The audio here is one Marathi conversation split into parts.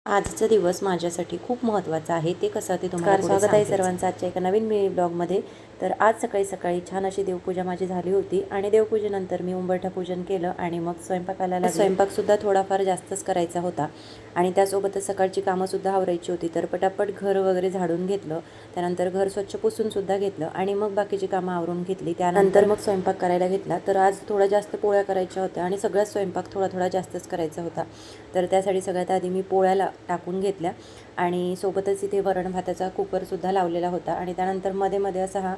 आजचा दिवस माझ्यासाठी खूप महत्त्वाचा आहे. ते कसं ते तुम्हाला स्वागत आहे सर्वांचं आजच्या एका नवीन मिनी ब्लॉगमध्ये. तर आज सकाळी सकाळी छान अशी देवपूजा माझी झाली होती आणि देवपूजेनंतर मी उंबरठा पूजन केलं आणि मग स्वयंपाकाला लागले. स्वयंपाकसुद्धा थोडाफार जास्तच करायचा होता आणि त्यासोबतच सकाळची कामंसुद्धा आवरायची होती. तर पटापट घर वगैरे झाडून घेतलं, त्यानंतर घर स्वच्छ पुसूनसुद्धा घेतलं आणि मग बाकीची कामं आवरून घेतली. त्यानंतर मग स्वयंपाक करायला घेतला. तर आज थोडा जास्त पोळ्या करायच्या होत्या आणि सगळ्यात स्वयंपाक थोडा थोडा जास्तच करायचा होता. तर त्यासाठी सगळ्यात आधी मी पोळ्याला टाकून घेतल्या आणि सोबतच इथे वरण भाताचा कुकरसुद्धा लावलेला होता आणि त्यानंतर मध्ये मध्ये असा हा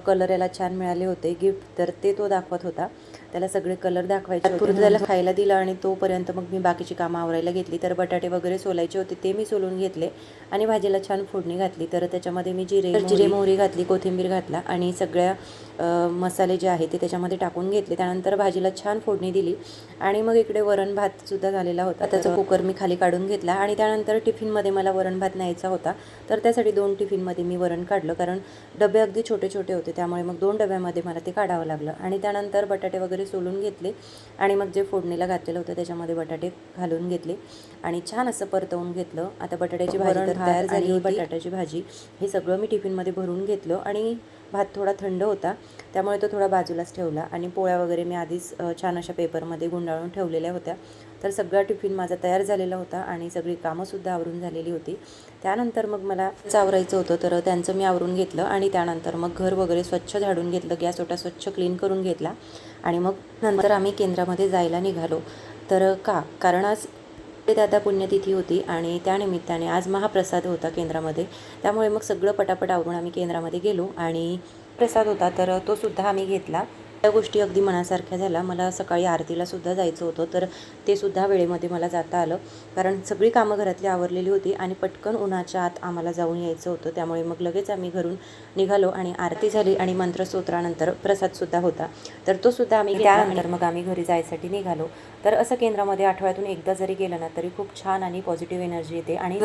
कलर याला छान मिळाले होते गिफ्ट, तर ते तो दाखवत होता. त्याला सगळे कलर दाखवायचे होते. त्याला खायला दिलं आणि तोपर्यंत मग मी बाकीची कामं आवरायला घेतली. तर बटाटे वगैरे सोलायचे होते ते मी सोलून घेतले आणि भाजीला छान फोडणी घातली. तर त्याच्यामध्ये मी जिरे मोहरी घातली, कोथिंबीर घातला आणि सगळ्या मसाले जे आहे ते त्याच्यामध्ये टाकून घेतले. त्यानंतर भाजीला छान फोडणी दिली आणि मग इकडे वरण भातसुद्धा झालेला होता. त्याचा कुकर मी खाली काढून घेतला आणि त्यानंतर टिफिनमध्ये मला वरण भात न्यायचा होता. तर त्यासाठी 2 टिफिनमध्ये मी वरण काढलं, कारण डबे अगदी छोटे छोटे होते, त्यामुळे मग 2 डब्यामध्ये मला ते काढावं लागलं. आणि त्यानंतर बटाटे वगैरे सोलून घेतले आणि मग जे फोडणीला घातलेलं होतं त्याच्यामध्ये बटाटे घालून घेतले आणि छान असं परतवून घेतलं. आता बटाट्याची भाजी तर तयार झाली होती. बटाट्याची भाजी हे सगळं मी टिफिनमध्ये भरून घेतलं आणि भात थोडा थंड होता त्यामुळे तो थोडा बाजूलाच ठेवला आणि पोळ्या वगैरे मी आधीच छान अशा पेपरमध्ये गुंडाळून ठेवलेल्या होत्या. तर सगळा टिफिन माझा तयार झालेला होता आणि सगळी कामंसुद्धा आवरून झालेली होती. त्यानंतर मग मला आवरायचं होतं, तर त्यांचं मी आवरून घेतलं आणि त्यानंतर मग घर वगैरे स्वच्छ झाडून घेतलं, गॅस ओटा स्वच्छ क्लीन करून घेतला आणि मग नंतर आम्ही केंद्रामध्ये जायला निघालो. तर कारण आज दादा पुण्यतिथी होती आणि त्यानिमित्ताने आज महाप्रसाद होता केंद्रामध्ये, त्यामुळे मग सगळं पटापट आवरून आम्ही केंद्रामध्ये गेलो आणि प्रसाद होता तर तो सुद्धा आम्ही घेतला. त्या गोष्टी अगदी मनासारख्या झाल्या. मला सकाळी आरतीला सुद्धा जायचं होतं, तर ते सुद्धा वेळेमध्ये मला जाता आलं, कारण सगळी कामं घरातली आवरलेली होती आणि पटकन उन्हाच्या आत आम्हाला जाऊन यायचं होतं. त्यामुळे मग लगेच आम्ही घरून निघालो आणि आरती झाली आणि मंत्रस्तोत्रानंतर प्रसादसुद्धा होता, तर तो सुद्धा आम्ही त्यानंतर मग आम्ही घरी जायसाठी निघालो. तर असं केंद्रामध्ये आठवड्यातून एकदा जरी गेलं ना तरी खूप छान आणि पॉझिटिव्ह एनर्जी येते. आणि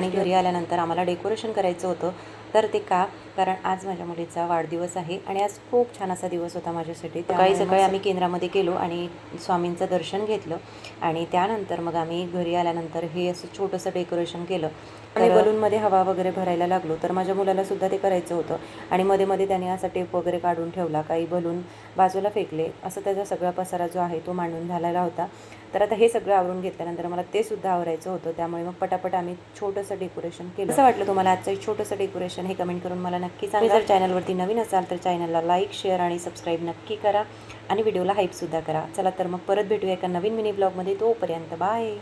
घरी आल्यानंतर आम्हाला डेकोरेशन करायचं होतं. तर ते कारण आज माझ्या मुलीचा वाढदिवस आहे आणि आज खूप छान असा दिवस होता माझ्यासाठी. सकाळी आम्ही केंद्रामध्ये गेलो आणि स्वामींचं दर्शन घेतलं आणि त्यानंतर मग आम्ही घरी आल्यानंतर हे असं छोटंसं डेकोरेशन केलं आणि बलूनमध्ये हवा वगैरे भरायला लागलो. तर माझ्या मुलाला सुद्धा ते करायचं होतं आणि मध्ये मध्ये त्याने असा टेप वगैरे काढून ठेवला, काही बलून बाजूला फेकले, असं त्याचा सगळा पसारा जो आहे तो मांडून झालेला होता. तर आता हे सगळं आवरून घेतल्यानंतर मला ते सुद्धा आवरायचं होतं, त्यामुळे मग पटापट आम्ही छोटंसं डेकोरेशन केलं. कसं वाटलं तुम्हाला आजचं छोटंसं डेकोरेशन हे कमेंट करून मला नक्की सांगा. जर चॅनलवरती नवीन असाल तर चॅनलला लाईक, शेअर आणि सबस्क्राईब नक्की करा आणि व्हिडिओला हाईपसुद्धा करा. चला तर मग परत भेटूया एका नवीन मिनी ब्लॉगमध्ये. तोपर्यंत बाय.